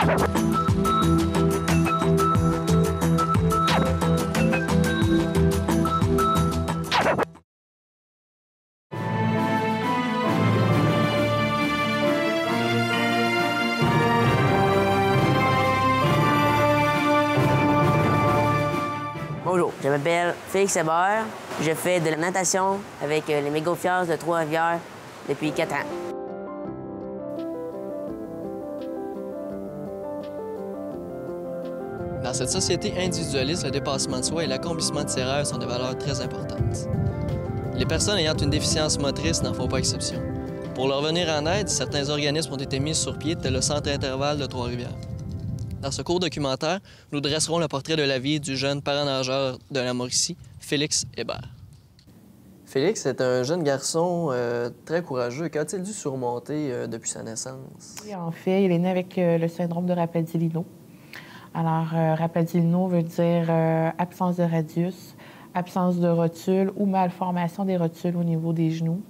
Bonjour, je m'appelle Félix Hébert. Je fais de la natation avec les Mégaufières de Trois-Rivières depuis 4 ans. Dans cette société individualiste, le dépassement de soi et l'accomplissement de ses rêves sont des valeurs très importantes. Les personnes ayant une déficience motrice n'en font pas exception. Pour leur venir en aide, certains organismes ont été mis sur pied, tel le Centre Intervalle de Trois-Rivières. Dans ce court documentaire, nous dresserons le portrait de la vie du jeune paranageur de la Mauricie, Félix Hébert. Félix est un jeune garçon très courageux. Qu'a-t-il dû surmonter depuis sa naissance? Oui, en fait, il est né avec le syndrome de Rapaldi-Lino. Alors, Rapaldi-Lino veut dire absence de radius, absence de rotule ou malformation des rotules au niveau des genoux,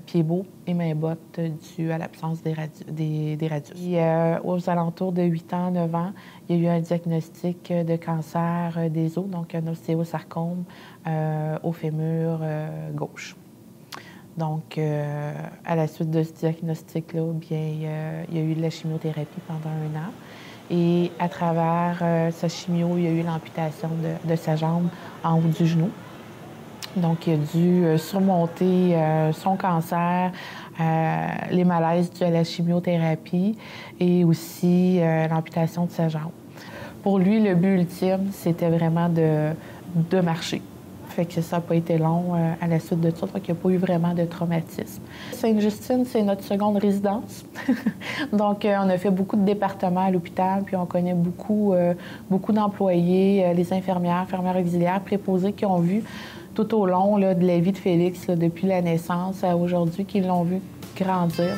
pieds beaux et mains bottes dû à l'absence des radius. Et, aux alentours de 8 ans, 9 ans, il y a eu un diagnostic de cancer des os, donc un ostéosarcome au fémur gauche. Donc, à la suite de ce diagnostic-là, bien, il y a eu de la chimiothérapie pendant 1 an. Et à travers sa chimio, il y a eu l'amputation de sa jambe en haut du genou. Donc, il a dû surmonter son cancer, les malaises dus à la chimiothérapie et aussi l'amputation de sa jambe. Pour lui, le but ultime, c'était vraiment de marcher. Fait que ça n'a pas été long à la suite de ça, donc il n'y a pas eu vraiment de traumatisme. Sainte-Justine, c'est notre seconde résidence. Donc, on a fait beaucoup de départements à l'hôpital, puis on connaît beaucoup d'employés, les infirmières auxiliaires, préposés qui ont vu tout au long là, de la vie de Félix, là, depuis la naissance à aujourd'hui, qui l'ont vu grandir.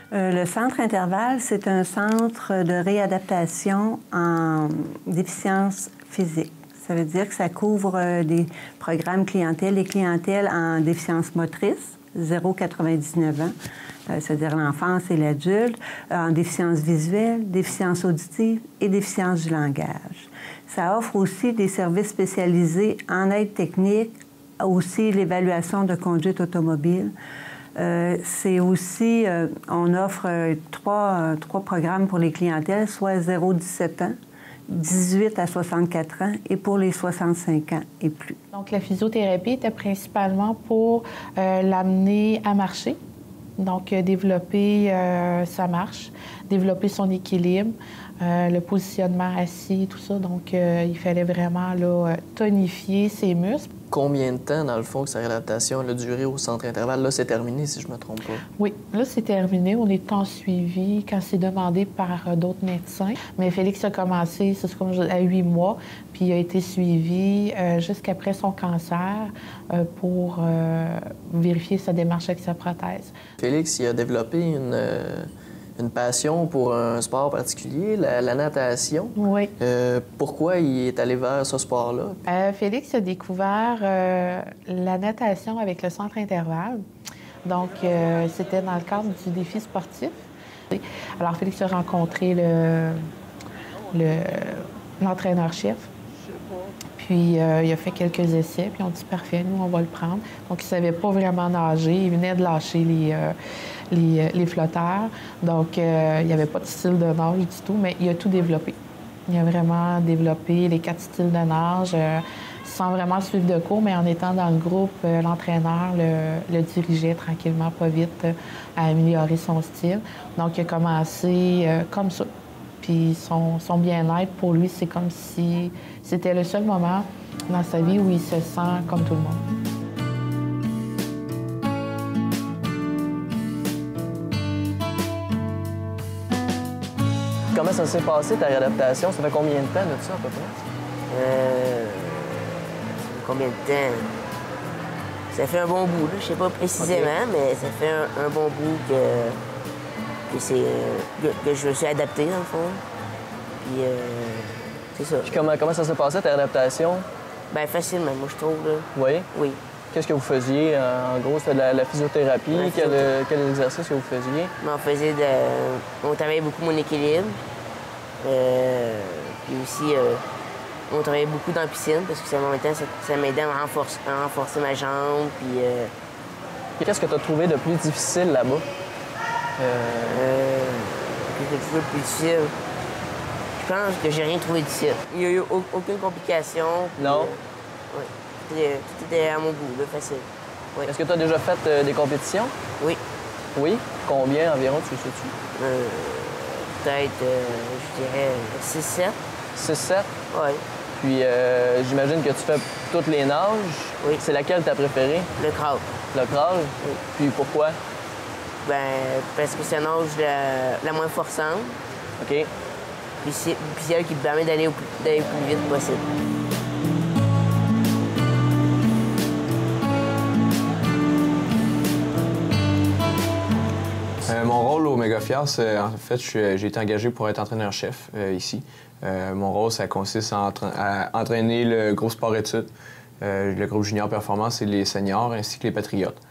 Le Centre Intervalle, c'est un centre de réadaptation en déficience physique. Ça veut dire que ça couvre des programmes clientèle, les clientèles en déficience motrice, 0,99 ans, c'est-à-dire l'enfance et l'adulte, en déficience visuelle, déficience auditive et déficience du langage. Ça offre aussi des services spécialisés en aide technique, aussi l'évaluation de conduite automobile. C'est aussi, on offre trois programmes pour les clientèles, soit 0-17 ans, 18 à 64 ans et pour les 65 ans et plus. Donc, la physiothérapie était principalement pour l'amener à marcher, donc développer sa marche, développer son équilibre, le positionnement assis, tout ça. Donc, il fallait vraiment là, tonifier ses muscles. Combien de temps, dans le fond, que sa réadaptation a duré au Centre Intervalle? Là, c'est terminé, si je ne me trompe pas. Oui, là, c'est terminé. On est en suivi quand c'est demandé par d'autres médecins. Mais Félix a commencé, c'est comme à 8 mois, puis il a été suivi jusqu'après son cancer pour vérifier sa démarche avec sa prothèse. Félix, il a développé une passion pour un sport particulier, la natation. Oui. Pourquoi il est allé vers ce sport-là? Félix a découvert la natation avec le Centre Intervalle. Donc, c'était dans le cadre du défi sportif. Alors, Félix a rencontré l'entraîneur-chef. Puis, il a fait quelques essais, puis on dit « Parfait, nous, on va le prendre ». Donc, il ne savait pas vraiment nager. Il venait de lâcher les flotteurs. Donc, il n'y avait pas de style de nage du tout, mais il a tout développé. Il a vraiment développé les 4 styles de nage sans vraiment suivre de cours, mais en étant dans le groupe, l'entraîneur le dirigeait tranquillement, pas vite, à améliorer son style. Donc, il a commencé comme ça. Puis son bien-être, pour lui, c'est comme si c'était le seul moment dans sa vie où il se sent comme tout le monde. Comment ça s'est passé, ta réadaptation? Ça fait combien de temps de ça, à peu près? Combien de temps? Ça fait un bon bout, là. Je sais pas précisément, mais ça fait un bon bout que que je me suis adapté, dans le fond. Puis, c'est ça. Puis comment ça s'est passé, ta adaptation? Bien, facilement, moi, je trouve. Là. Oui? Oui. Qu'est-ce que vous faisiez? En gros, c'était de la physiothérapie. Quel exercice que vous faisiez? On travaillait beaucoup mon équilibre. Puis aussi, on travaillait beaucoup dans la piscine parce que en même temps, ça m'aidait à renforcer ma jambe. Puis, qu'est-ce que tu as trouvé de plus difficile là-bas? Qu'est-ce que j'ai trouvé de plus difficile? Je pense que j'ai rien trouvé difficile. Il n'y a eu aucune complication. Non? Oui. Tout était à mon goût, là, facile. Oui. Est-ce que tu as déjà fait des compétitions? Oui. Oui? Combien environ, tu sais-tu? Peut-être, je dirais, 6-7. 6-7? Oui. Puis j'imagine que tu fais toutes les nages. Oui. C'est laquelle tu as préférée? Le crawl. Le crawl? Oui. Puis pourquoi? Ben, parce que c'est la nage la moins forçante. OK. Puis c'est elle qui me permet d'aller le plus vite possible. Mon rôle au Mégafias, en fait, j'ai été engagé pour être entraîneur-chef ici. Mon rôle, ça consiste à entraîner le groupe sport-études, le groupe junior performance et les seniors, ainsi que les patriotes.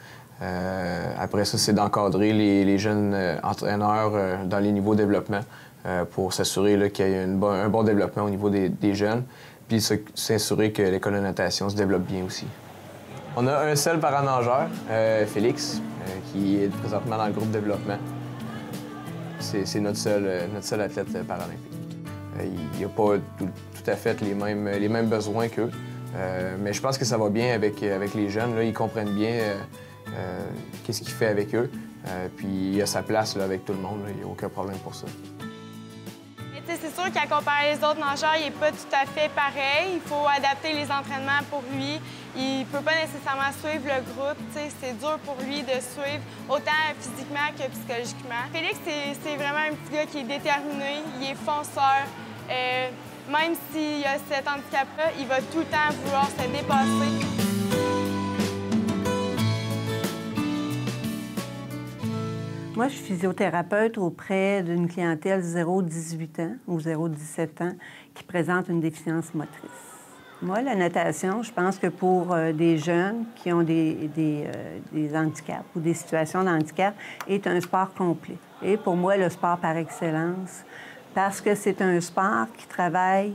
Après ça, c'est d'encadrer les jeunes entraîneurs dans les niveaux de développement pour s'assurer qu'il y ait un bon développement au niveau des jeunes, puis s'assurer que l'école de natation se développe bien aussi. On a un seul paranageur, Félix, qui est présentement dans le groupe développement. C'est notre seul athlète paralympique. Il n'a pas tout à fait les mêmes besoins qu'eux, mais je pense que ça va bien avec les jeunes. Là, ils comprennent bien qu'est-ce qu'il fait avec eux, puis il a sa place là, avec tout le monde. Il n'y a aucun problème pour ça. C'est sûr qu'à comparer les autres nageurs, il n'est pas tout à fait pareil. Il faut adapter les entraînements pour lui. Il ne peut pas nécessairement suivre le groupe. C'est dur pour lui de suivre, autant physiquement que psychologiquement. Félix, c'est vraiment un petit gars qui est déterminé, il est fonceur. Même s'il a cet handicap-là, il va tout le temps vouloir se dépasser. Moi, je suis physiothérapeute auprès d'une clientèle 0-18 ans ou 0-17 ans qui présente une déficience motrice. Moi, la natation, je pense que pour des jeunes qui ont des handicaps ou des situations de handicap, est un sport complet. Et pour moi, le sport par excellence, parce que c'est un sport qui travaille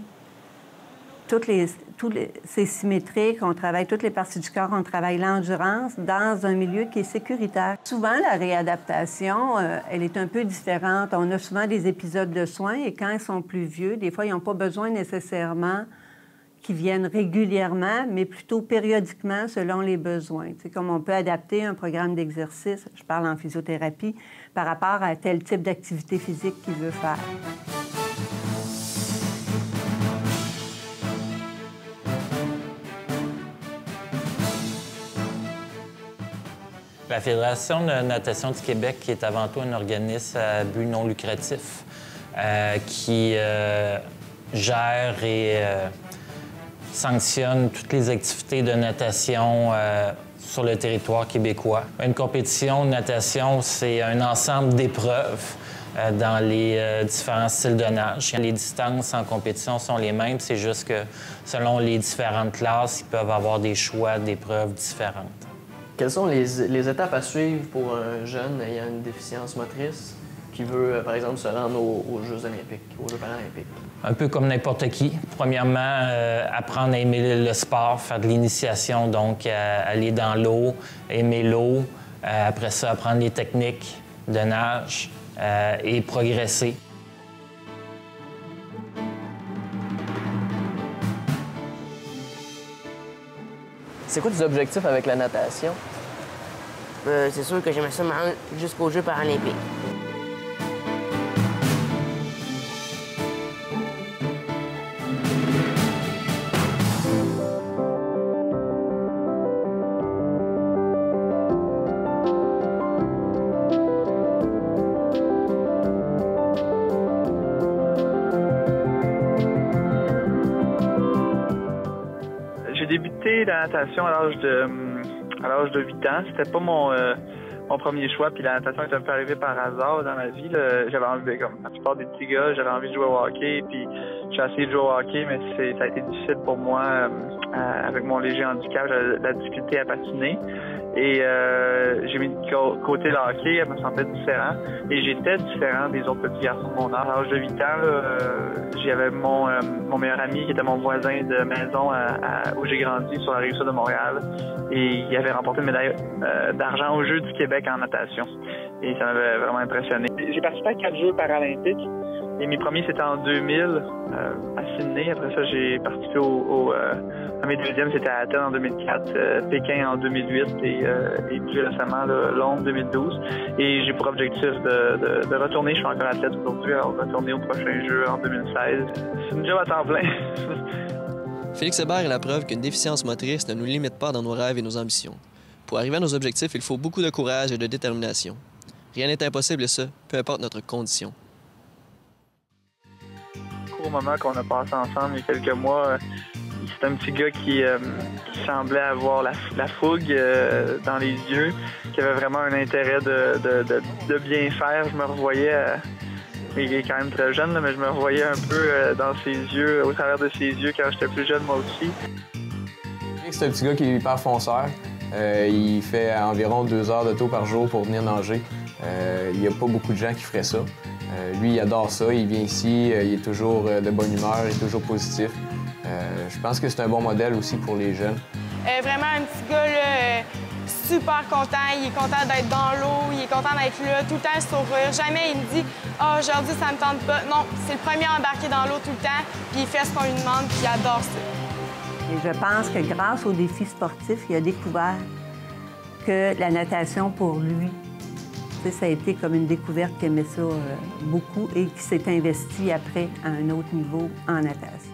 c'est symétrique, on travaille toutes les parties du corps, on travaille l'endurance dans un milieu qui est sécuritaire. Souvent, la réadaptation, elle est un peu différente. On a souvent des épisodes de soins et quand ils sont plus vieux, des fois, ils n'ont pas besoin nécessairement qu'ils viennent régulièrement, mais plutôt périodiquement selon les besoins. Tu sais, comme on peut adapter un programme d'exercice, je parle en physiothérapie, par rapport à tel type d'activité physique qu'il veut faire. La Fédération de natation du Québec, qui est avant tout un organisme à but non lucratif, qui gère et sanctionne toutes les activités de natation sur le territoire québécois. Une compétition de natation, c'est un ensemble d'épreuves dans les différents styles de nage. Les distances en compétition sont les mêmes, c'est juste que selon les différentes classes, ils peuvent avoir des choix d'épreuves différentes. Quelles sont les étapes à suivre pour un jeune ayant une déficience motrice qui veut, par exemple, se rendre aux Jeux olympiques, aux Jeux paralympiques? Un peu comme n'importe qui. Premièrement, apprendre à aimer le sport, faire de l'initiation, donc aller dans l'eau, aimer l'eau. Après ça, apprendre les techniques de nage et progresser. C'est quoi tes objectifs avec la natation? C'est sûr que j'aimerais ça me rendre jusqu'aux Jeux paralympiques. J'ai débuté la natation à l'âge de 8 ans. C'était pas mon mon premier choix. Puis la natation est un peu arrivée par hasard dans ma vie. J'avais envie, comme la plupart des petits gars, j'avais envie de jouer au hockey. Puis j'ai essayé de jouer au hockey, mais ça a été difficile pour moi. Avec mon léger handicap, j'avais de la difficulté à patiner. Et j'ai mis de côté le hockey, elle me sentait différent. Et j'étais différent des autres petits garçons de mon âge. À l'âge de 8 ans, j'avais mon meilleur ami qui était mon voisin de maison où j'ai grandi sur la rive-sud de Montréal. Et il avait remporté une médaille d'argent aux Jeux du Québec en natation. Et ça m'avait vraiment impressionné. J'ai participé à 4 Jeux paralympiques. Et mes premiers, c'était en 2000 à Sydney. Après ça, j'ai participé à mes deuxièmes, c'était à Athènes en 2004, Pékin en 2008 et plus récemment, Londres 2012. Et j'ai pour objectif de retourner, je suis encore athlète aujourd'hui, alors retourner au prochain jeu en 2016. C'est une job à temps plein. Félix Hébert est la preuve qu'une déficience motrice ne nous limite pas dans nos rêves et nos ambitions. Pour arriver à nos objectifs, il faut beaucoup de courage et de détermination. Rien n'est impossible et ce, peu importe notre condition. Au moment qu'on a passé ensemble il y a quelques mois, c'est un petit gars qui semblait avoir la fougue dans les yeux, qui avait vraiment un intérêt de bien faire. Je me revoyais, il est quand même très jeune, mais je me revoyais un peu dans ses yeux, au travers de ses yeux quand j'étais plus jeune moi aussi. C'est un petit gars qui est hyper fonceur. Il fait environ 2 heures de taux par jour pour venir nager. Il n'y a pas beaucoup de gens qui feraient ça. Lui, il adore ça, il vient ici, il est toujours de bonne humeur, il est toujours positif. Je pense que c'est un bon modèle aussi pour les jeunes. Vraiment un petit gars là, super content, il est content d'être dans l'eau, il est content d'être là, tout le temps le sourire. Jamais il me dit « Ah, aujourd'hui, ça me tente pas ». Non, c'est le premier à embarquer dans l'eau tout le temps, puis il fait ce qu'on lui demande, puis il adore ça. Et je pense que grâce aux défis sportifs, il a découvert que la natation, pour lui, ça a été comme une découverte qu'il aimait ça beaucoup et qui s'est investi après à un autre niveau en natation.